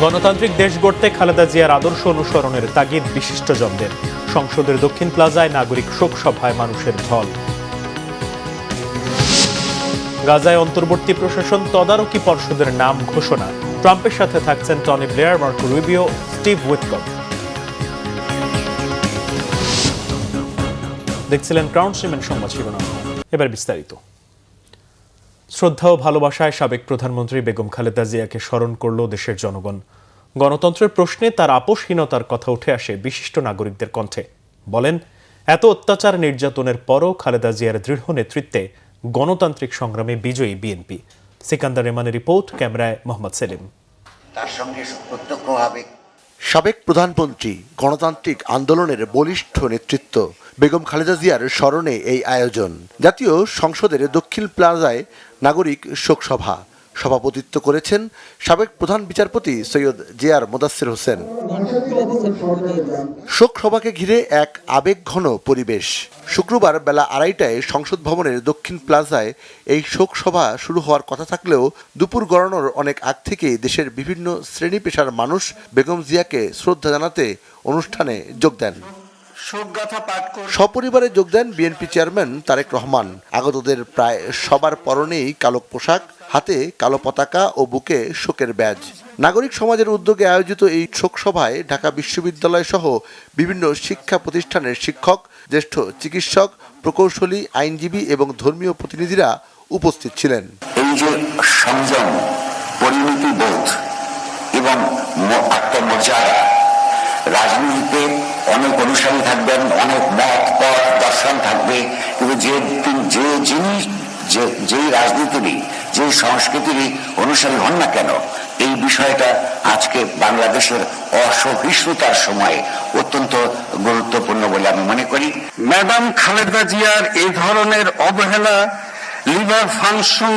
গণতান্ত্রিক দেশ গড়তে খালেদা জিয়ার আদর্শ অনুসরণের তাগিদ বিশিষ্টজনদের। সংসদের দক্ষিণ প্লাজায় নাগরিক শোক সভায় মানুষের ঢল। গাজায় অন্তর্বর্তী প্রশাসন তদারকি পর্ষদের নাম ঘোষণা। ট্রাম্পের সাথে থাকছেন Tony Blair, Marco Rubio, Steve Witkoff. দেখছিলেন ক্রাউন সিমেন্ট সংবাদ শিরোনাম। এবার বিস্তারিত। শ্রদ্ধা ও ভালোবাসায় সাবেক প্রধানমন্ত্রী বেগম খালেদা জিয়াকে স্মরণ করল দেশের জনগণ। গণতন্ত্রের প্রশ্নে তার আপোষহীনতার কথা উঠে আসে বিশিষ্ট নাগরিকদের কণ্ঠে। বলেন, এত অত্যাচার নির্যাতনের পরও খালেদা জিয়ার দৃঢ় নেতৃত্বে গণতান্ত্রিক সংগ্রামে বিজয়ী বিএনপি। সিকান্দার রেমানের রিপোর্ট, ক্যামেরায় মোহাম্মদ সেলিম। তার সঙ্গে প্রত্যক্ষভাবে সাবেক প্রধানমন্ত্রী, গণতান্ত্রিক আন্দোলনের বলিষ্ঠ নেতৃত্ব বেগম খালেদা জিয়ার স্মরণে এই আয়োজন। জাতীয় সংসদের দক্ষিণ প্লাজায় নাগরিক শোকসভা সভাপতিত্ব করেছেন সাবেক প্রধান বিচারপতি সৈয়দ জে.আর. মোদাচ্ছের হোসেন। শোকসভাকে ঘিরে এক আবেগঘন পরিবেশ। শুক্রবার বেলা 2:30টায় সংসদ ভবনের দক্ষিণ প্লাজায় এই শোকসভা শুরু হওয়ার কথা থাকলেও দুপুর গড়ানোর অনেক আগ থেকেই দেশের বিভিন্ন শ্রেণী পেশার মানুষ বেগম জিয়াকে শ্রদ্ধা জানাতে অনুষ্ঠানে যোগ দেন। সপরিবারে যোগ দেন বিএনপি চেয়ারম্যান তারেক রহমান। আগতদের প্রায় সবার পরনেই কালো পোশাক, হাতে কালো পতাকা ও বুকে শোকের ব্যাজ। নাগরিক সমাজের উদ্যোগে আয়োজিত এই শোকসভায় ঢাকা বিশ্ববিদ্যালয় সহ বিভিন্ন শিক্ষা প্রতিষ্ঠানের শিক্ষক, জ্যেষ্ঠ চিকিৎসক, প্রকৌশলী, আইনজীবী এবং ধর্মীয় প্রতিনিধিরা উপস্থিত ছিলেন। এই যে সংযম, পরিণতি বোধ এবং আত্মমর্যাদা, রাজনীতিতে অনেক অনুসারী থাকবেন, অনেক মত পথ দর্শন থাকবে, কিন্তু যে জিনিস যেই রাজনীতিরই, যে সংস্কৃতিরই অনুসারী হন না কেন, এই বিষয়টা আজকে বাংলাদেশের অসহিষ্ণুতার সময়ে অত্যন্ত গুরুত্বপূর্ণ বলে আমি মনে করি। ম্যাডাম খালেদা জিয়ার এই ধরনের অবহেলা, লিভার ফাংশন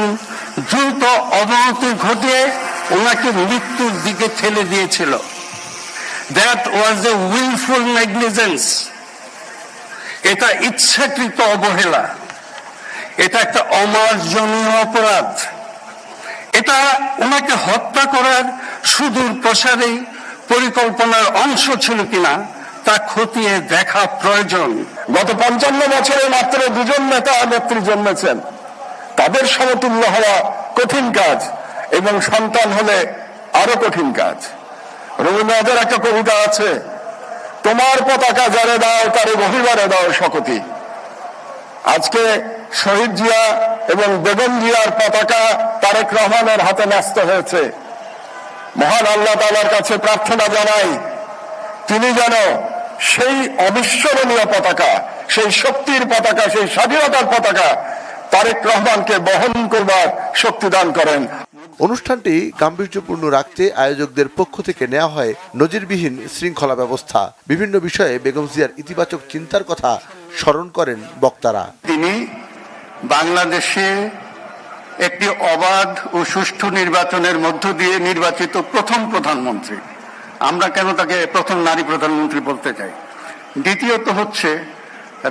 দ্রুত অবনতি ঘটিয়ে ওনাকে মৃত্যুর দিকে ঠেলে দিয়েছিল। That was a willful negligence. এটা ইচ্ছাকৃত অবহেলা, এটা একটা অমার্জনীয় অপরাধ। এটা ওনাকে হত্যা করার সুদূর প্রসারী পরিকল্পনার অংশ ছিল কিনা তা খতিয়ে দেখা প্রয়োজন। গত 55 বছরে মাত্র 2জন নেতা নেত্রী জন্মেছেন। তাদের সমতুল্য হওয়া কঠিন কাজ, এবং সন্তান হলে আরো কঠিন কাজ। রবীন্দ্রনাথের একটা কবিতা আছে, তোমার পতাকা যারে দাও তারে রবিবারে দাও শকতি। আজকে শহীদ জিয়া এবং বেগম জিয়ার পতাকা তারেক রহমানের হাতে ন্যস্ত হয়েছে। মহান আল্লাহ তাআলার কাছে প্রার্থনা জানাই, তিনি যেন সেই অবিস্মরণীয় পতাকা, সেই শক্তির পতাকা, সেই স্বাধীনতার পতাকা তারেক রহমানকে বহন করবার শক্তি দান করেন। অনুষ্ঠানটি গাম্ভীর্যপূর্ণ রাখতে আয়োজকদের পক্ষ থেকে নেওয়া হয় নজিরবিহীন শৃঙ্খলা ব্যবস্থা। বিভিন্ন বিষয়ে বেগম জিয়ার ইতিবাচক চিন্তার কথা স্মরণ করেন বক্তারা। তিনি বাংলাদেশে একটি অবাধ ও সুষ্ঠু নির্বাচনের মধ্য দিয়ে নির্বাচিত প্রথম প্রধানমন্ত্রী। আমরা কেন তাকে প্রথম নারী প্রধানমন্ত্রী বলতে চাই। দ্বিতীয়ত হচ্ছে,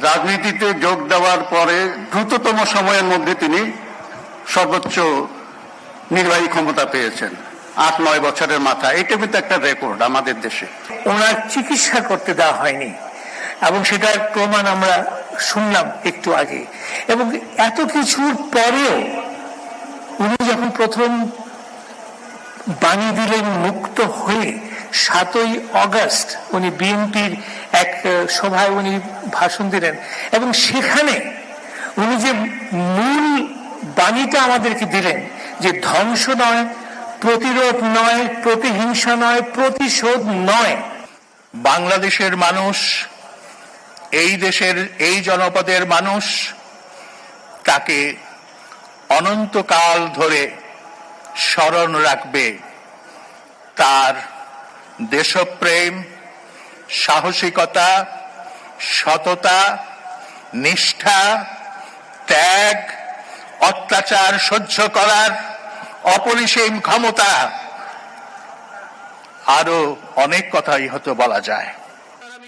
রাজনীতিতে যোগ দেওয়ার পরে দ্রুততম সময়ের মধ্যে তিনি সর্বোচ্চ নির্বাহী ক্ষমতা পেয়েছেন, 8-9 বছরের মাথা। এটা কিন্তু একটা রেকর্ড আমাদের দেশে। ওনার চিকিৎসা করতে দেওয়া হয়নি, এবং সেটার প্রমাণ আমরা শুনলাম একটু আগে। এবং এত কিছুর পরেও উনি যখন প্রথম বাণী দিলেন মুক্ত হয়ে, 7ই অগস্ট উনি বিএনপির এক সভায় উনি ভাষণ দিলেন, এবং সেখানে উনি যে মূল বাণীটা আমাদেরকে দিলেন যে ধ্বংস নয়, প্রতিরোধ নয়, প্রতিহিংসা নয়, প্রতিশোধ নয়। বাংলাদেশের মানুষ, এই দেশের এই জনপদের মানুষ তাকে অনন্তকাল ধরে স্মরণ রাখবে। তার দেশপ্রেম, সাহসিকতা, সততা, নিষ্ঠা, ত্যাগ, অত্যাচার সহ্য করার অপরিসীম ক্ষমতা, আরো অনেক কথাই হয়তো বলা যায়।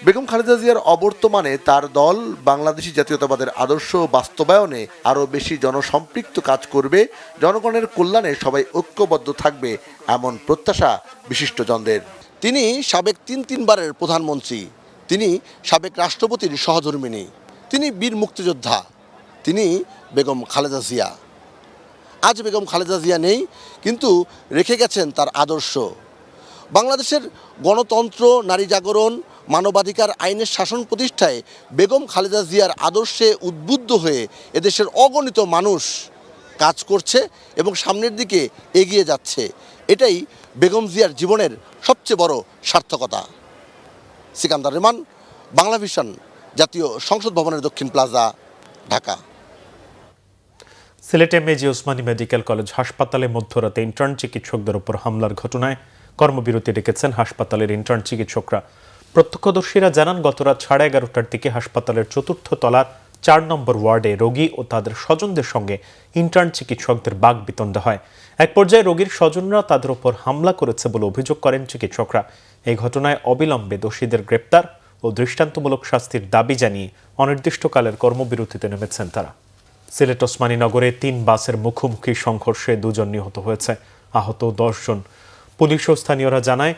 বেগম খালেদা জিয়ার অবর্তমানে তার দল বাংলাদেশি জাতীয়তাবাদের আদর্শ বাস্তবায়নে আরও বেশি জনসম্পৃক্ত কাজ করবে, জনগণের কল্যাণে সবাই ঐক্যবদ্ধ থাকবে এমন প্রত্যাশা বিশিষ্টজনদের। তিনি সাবেক তিনবারের প্রধানমন্ত্রী, তিনি সাবেক রাষ্ট্রপতির সহধর্মিণী, তিনি বীর মুক্তিযোদ্ধা, তিনি বেগম খালেদা জিয়া। আজ বেগম খালেদা জিয়া নেই, কিন্তু রেখে গেছেন তার আদর্শ। বাংলাদেশের গণতন্ত্র, নারী জাগরণ, মানবাধিকার আইনের শাসন প্রতিষ্ঠায় বেগম খালেদা জিয়ার আদর্শে উদ্বুদ্ধ হয়ে এদেশের অগণিত মানুষ কাজ করছে এবং সামনের দিকে এগিয়ে যাচ্ছে। এটাই বেগম জিয়ার জীবনের সবচেয়ে বড় সার্থকতা। সিকান্দার রহমান, বাংলা ভিশন, জাতীয় সংসদ ভবনের দক্ষিণ প্লাজা, ঢাকা। সিলেটে মেজি ওসমানী মেডিকেল কলেজ হাসপাতালে মধ্যরাতে ইন্টার্ন চিকিৎসকদের উপর হামলার ঘটনায় কর্মবিরতি ডেকেছেন হাসপাতালের ইন্টার্ন চিকিৎসকরা। প্রত্যক্ষদর্শীরা জানান, গত রাত 11:30টার দিকে হাসপাতালের 4র্থ তলার 4 নম্বর ওয়ার্ডে রোগী ও তাদের স্বজনদের সঙ্গে ইন্টার্ন চিকিৎসকদের বাকবিতণ্ডা হয়। এক পর্যায়ে রোগীর স্বজনরা তাদের উপর হামলা করেছে বলে অভিযোগ করেন চিকিৎসকরা। এই ঘটনায় অবিলম্বে দোষীদের গ্রেপ্তার ও দৃষ্টান্তমূলক শাস্তির দাবি জানিয়ে অনির্দিষ্টকালের কর্মবিরতিতে নেমেছেন তারা। সিলেট ওসমানী নগরে 3 বাসের মুখোমুখি সংঘর্ষে 2 জন নিহত হয়েছে, আহত 10 জন। পুলিশ ও স্থানীয়রা জানায়,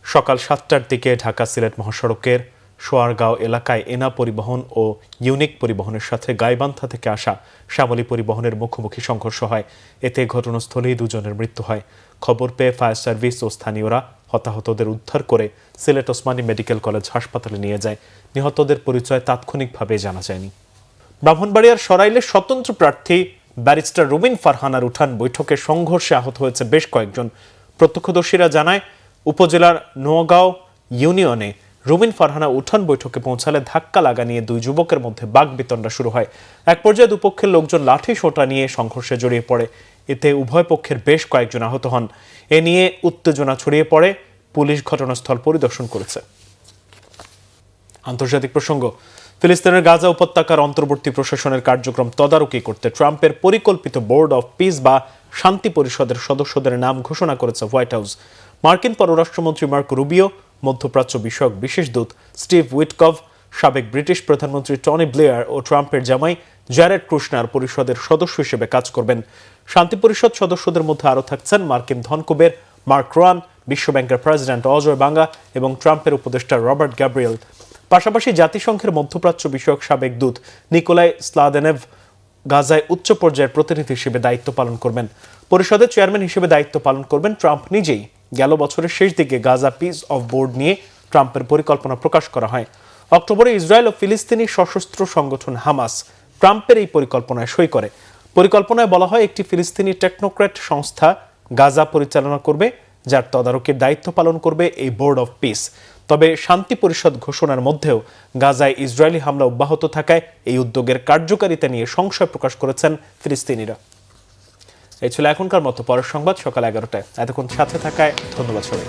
সকাল 7টার দিকে ঢাকা সিলেট মহাসড়কের সোয়ারগাঁও এলাকায় এনা পরিবহন ও ইউনিক পরিবহনের সাথে গাইবান্ধা থেকে আসা শ্যামলী পরিবহনের মুখোমুখি সংঘর্ষ হয়। এতে ঘটনাস্থলেই 2 জনের মৃত্যু হয়। খবর পেয়ে ফায়ার সার্ভিস ও স্থানীয়রা হতাহতদের উদ্ধার করে সিলেট ওসমানী মেডিকেল কলেজ হাসপাতালে নিয়ে যায়। নিহতদের পরিচয় তাৎক্ষণিকভাবে জানা যায়নি। ব্রাহ্মণবাড়িয়ার সরাইলে স্বতন্ত্র প্রার্থী ব্যারিস্টার রুবিন ফারহানার উঠান বৈঠকে সংঘর্ষে আহত হয়েছে বেশ কয়েকজন। প্রত্যক্ষদর্শীরা জানায়, উপজেলার নোয়াগাঁও ইউনিয়নে রুবিন ফারহানা উঠান বৈঠকে পৌঁছালে ধাক্কা লাগা নিয়ে 2 যুবকের মধ্যে বাকবিতণ্ডা শুরু হয়। এক পর্যায়ে দুপক্ষের লোকজন লাঠি সোঁটা নিয়ে সংঘর্ষে জড়িয়ে পড়ে। এতে উভয় পক্ষের বেশ কয়েকজন আহত হন। এ নিয়ে উত্তেজনা ছড়িয়ে পড়ে। পুলিশ ঘটনাস্থল পরিদর্শন করেছে। আন্তর্জাতিক প্রসঙ্গ, ফিলিস্তিনের গাজা উপত্যকার অন্তর্বর্তী প্রশাসনের কার্যক্রম তদারকি করতে ট্রাম্পের পরিকল্পিত বোর্ড অফ পিস বা শান্তি পরিষদের সদস্যদের নাম ঘোষণা করেছে হোয়াইট হাউস। মার্কিন পররাষ্ট্রমন্ত্রী মার্ক রুবিও, মধ্যপ্রাচ্য বিষয়ক বিশেষ দূত স্টিভ উইটকভ, সাবেক ব্রিটিশ প্রধানমন্ত্রী টনি ব্লেয়ার ও ট্রাম্পের জামাই জ্যারেড কুশনার পরিষদের সদস্য হিসেবে কাজ করবেন। শান্তি পরিষদ সদস্যদের মধ্যে আরও থাকছেন মার্কিন ধনকুবের মার্ক রোয়ান, বিশ্বব্যাংকের প্রেসিডেন্ট অজয় বাঙ্গা এবং ট্রাম্পের উপদেষ্টা রবার্ট গ্যাব্রিয়েল। পাশাপাশি জাতিসংঘের মধ্যপ্রাচ্য বিষয়ক সাবেক দূত নিকোলাই স্লাদেনেভ গাজায় উচ্চ পর্যায়ের প্রতিনিধি হিসেবে দায়িত্ব পালন করবেন। পরিষদের চেয়ারম্যান হিসেবে দায়িত্ব পালন করবেন ট্রাম্প নিজেই। গেল বছরের শেষ দিকে গাজা পিস অফ বোর্ড নিয়ে ট্রাম্পের পরিকল্পনা প্রকাশ করা হয়। অক্টোবরে ইসরায়েল ও ফিলিস্তিনি সশস্ত্র সংগঠন হামাস ট্রাম্পের এই পরিকল্পনায় সই করে। পরিকল্পনায় বলা হয়, একটি ফিলিস্তিনি টেকনোক্র্যাট সংস্থা গাজা পরিচালনা করবে, যার তদারকির দায়িত্ব পালন করবে এই বোর্ড অফ পিস। তবে শান্তি পরিষদ ঘোষণার মধ্যেও গাজায় ইসরায়েলি হামলা অব্যাহত থাকায় এই উদ্যোগের কার্যকারিতা নিয়ে সংশয় প্রকাশ করেছেন ফিলিস্তিনিরা। এই ছিল এখনকার মতো। পরের সংবাদ সকাল 11টায়। এতক্ষণ সাথে থাকায় ধন্যবাদ সবাই।